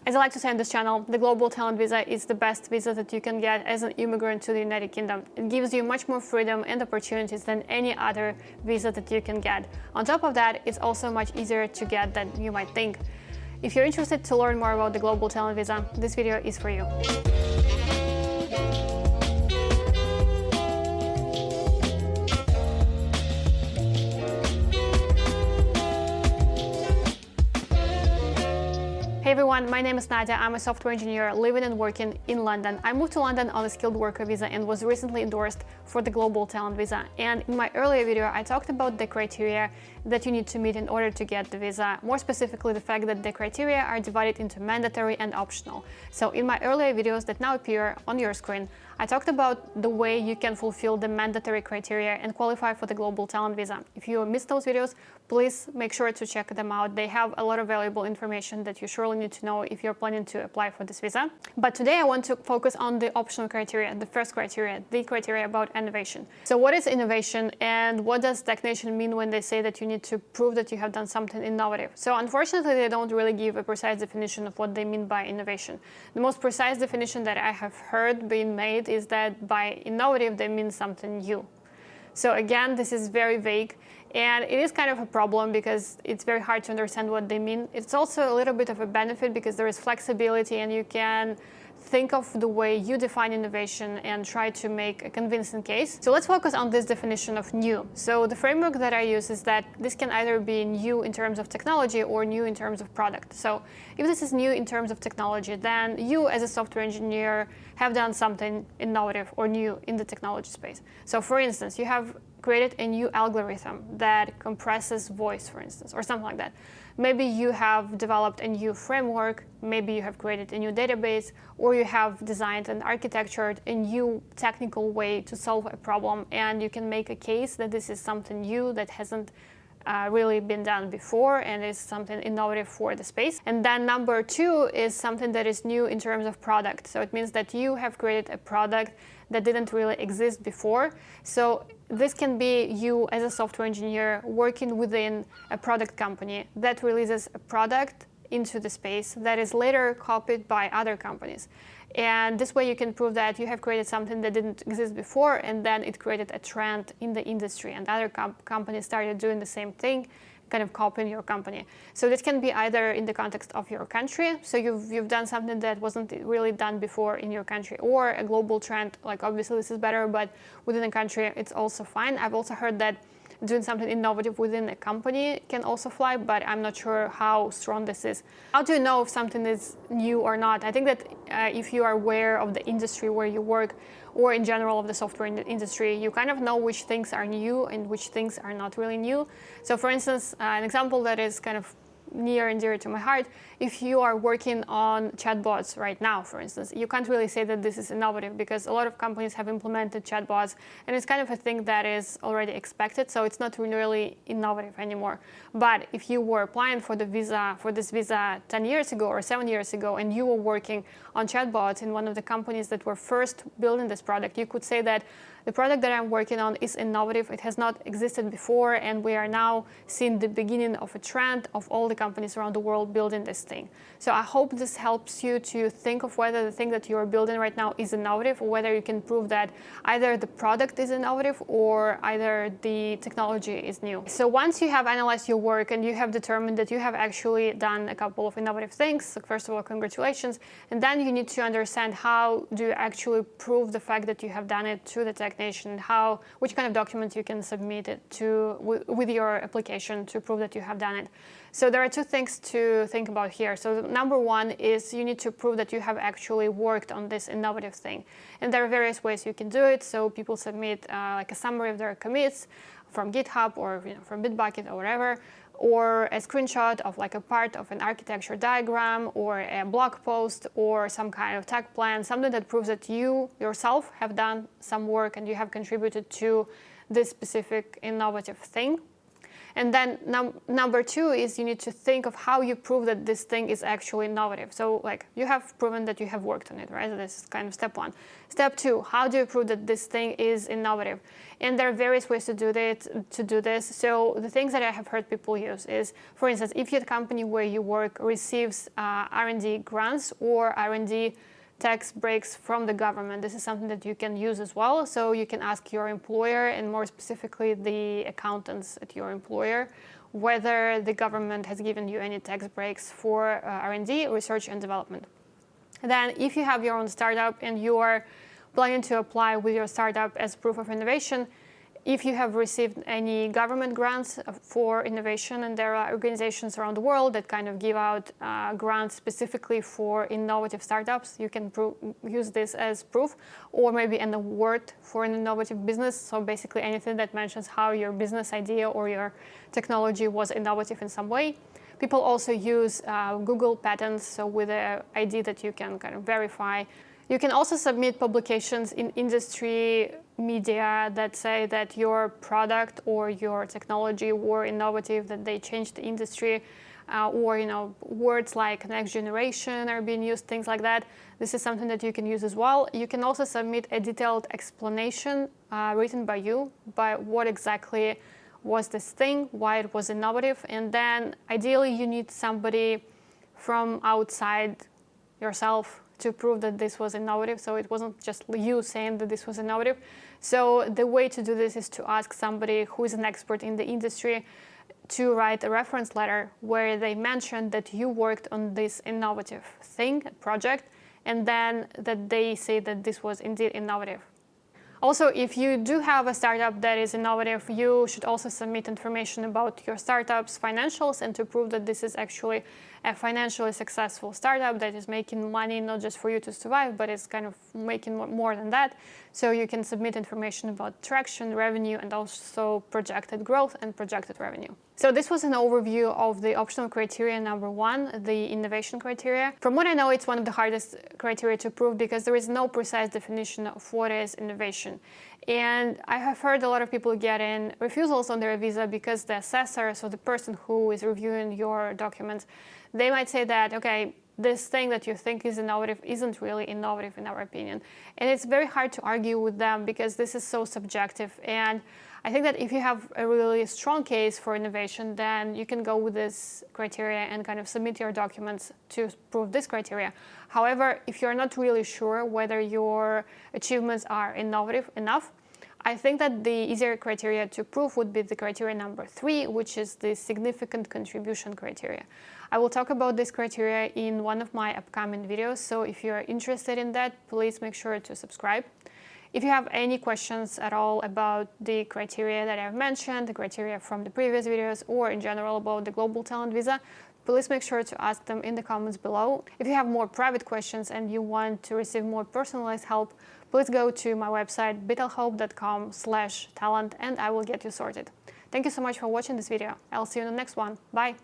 As I like to say on this channel, the Global Talent Visa is the best visa that you can get as an immigrant to the United Kingdom. It gives you much more freedom and opportunities than any other visa that you can get. On top of that, it's also much easier to get than you might think. If you're interested to learn more about the Global Talent Visa, this video is for you. Hey everyone, my name is Nadia. I'm a software engineer living and working in London. I moved to London on a skilled worker visa and was recently endorsed for the Global Talent Visa. And in my earlier video, I talked about the criteria that you need to meet in order to get the visa. More specifically, the fact that the criteria are divided into mandatory and optional. So in my earlier videos that now appear on your screen, I talked about the way you can fulfill the mandatory criteria and qualify for the Global Talent Visa. If you missed those videos, please make sure to check them out. They have a lot of valuable information that you surely need to know if you're planning to apply for this visa. But today I want to focus on the optional criteria, the first criteria, the criteria about innovation. So what is innovation and what does stagnation mean when they say that you need to prove that you have done something innovative? So unfortunately, they don't really give a precise definition of what they mean by innovation. The most precise definition that I have heard being made is that by innovative, they mean something new. So again, this is very vague, and it is kind of a problem because it's very hard to understand what they mean. It's also a little bit of a benefit because there is flexibility and you can think of the way you define innovation and try to make a convincing case. So let's focus on this definition of new. So the framework that I use is that this can either be new in terms of technology or new in terms of product. So if this is new in terms of technology, then you as a software engineer have done something innovative or new in the technology space. So for instance, you have created a new algorithm that compresses voice, for instance, or something like that. Maybe you have developed a new framework, maybe you have created a new database, or you have designed and architectured a new technical way to solve a problem, and you can make a case that this is something new that hasn't really been done before and is something innovative for the space. And then number two is something that is new in terms of product. So it means that you have created a product that didn't really exist before. So this can be you as a software engineer working within a product company that releases a product into the space that is later copied by other companies. And this way you can prove that you have created something that didn't exist before, and then it created a trend in the industry, and other companies started doing the same thing, kind of copying your company. So this can be either in the context of your country, so you've done something that wasn't really done before in your country, or a global trend, like obviously this is better, but within a country it's also fine. I've also heard that doing something innovative within a company can also fly, but I'm not sure how strong this is. How do you know if something is new or not? I think that if you are aware of the industry where you work, or in general of the software industry, you kind of know which things are new and which things are not really new. So for instance, an example that is kind of near and dear to my heart, if you are working on chatbots right now, for instance, you can't really say that this is innovative because a lot of companies have implemented chatbots and it's kind of a thing that is already expected, so it's not really innovative anymore. But if you were applying for the visa, for this visa 10 years ago or 7 years ago, and you were working on chatbots in one of the companies that were first building this product, you could say that the product that I'm working on is innovative. It has not existed before, and we are now seeing the beginning of a trend of all the companies around the world building this thing. So I hope this helps you to think of whether the thing that you're building right now is innovative, or whether you can prove that either the product is innovative or either the technology is new. So once you have analyzed your work and you have determined that you have actually done a couple of innovative things, so first of all, congratulations, and then you need to understand how do you actually prove the fact that you have done it to the technician, which kind of document you can submit it to with your application to prove that you have done it. So there are two things to think about here. So number one is you need to prove that you have actually worked on this innovative thing. And there are various ways you can do it. So people submit like a summary of their commits from GitHub or from Bitbucket or whatever, or a screenshot of like a part of an architecture diagram or a blog post or some kind of tech plan, something that proves that you yourself have done some work and you have contributed to this specific innovative thing. And then number two is you need to think of how you prove that this thing is actually innovative. So like you have proven that you have worked on it, right? So this is kind of step one. Step two, how do you prove that this thing is innovative? And there are various ways to do this. So the things that I have heard people use is, for instance, if your company where you work receives R&D grants or R&D tax breaks from the government, this is something that you can use as well. So you can ask your employer, and more specifically the accountants at your employer, whether the government has given you any tax breaks for R&D, research and development. Then if you have your own startup and you are planning to apply with your startup as proof of innovation, if you have received any government grants for innovation, and there are organizations around the world that kind of give out grants specifically for innovative startups, you can use this as proof, or maybe an award for an innovative business. So basically anything that mentions how your business idea or your technology was innovative in some way. People also use Google patents, so with an ID that you can kind of verify. You can also submit publications in industry media that say that your product or your technology were innovative, that they changed the industry, or words like next generation are being used, things like that. This is something that you can use as well. You can also submit a detailed explanation written by you, by what exactly was this thing, why it was innovative, and then ideally you need somebody from outside yourself to prove that this was innovative. So it wasn't just you saying that this was innovative. So the way to do this is to ask somebody who is an expert in the industry to write a reference letter where they mention that you worked on this innovative thing, project, and then that they say that this was indeed innovative. Also, if you do have a startup that is innovative, you should also submit information about your startup's financials, and to prove that this is actually a financially successful startup that is making money not just for you to survive, but it's kind of making more than that. So you can submit information about traction, revenue, and also projected growth and projected revenue. So this was an overview of the optional criteria number one, the innovation criteria. From what I know, it's one of the hardest criteria to prove because there is no precise definition of what is innovation. And I have heard a lot of people getting refusals on their visa because the assessor, so the person who is reviewing your documents, they might say that, okay, this thing that you think is innovative isn't really innovative in our opinion. And it's very hard to argue with them because this is so subjective. And I think that if you have a really strong case for innovation, then you can go with this criteria and kind of submit your documents to prove this criteria. However, if you're not really sure whether your achievements are innovative enough, I think that the easier criteria to prove would be the criteria number 3, which is the significant contribution criteria. I will talk about this criteria in one of my upcoming videos, so if you're interested in that, please make sure to subscribe. If you have any questions at all about the criteria that I've mentioned, the criteria from the previous videos, or in general about the global talent visa, please make sure to ask them in the comments below. If you have more private questions and you want to receive more personalized help, please go to my website betelhope.com/talent and I will get you sorted. Thank you so much for watching this video. I'll see you in the next one. Bye!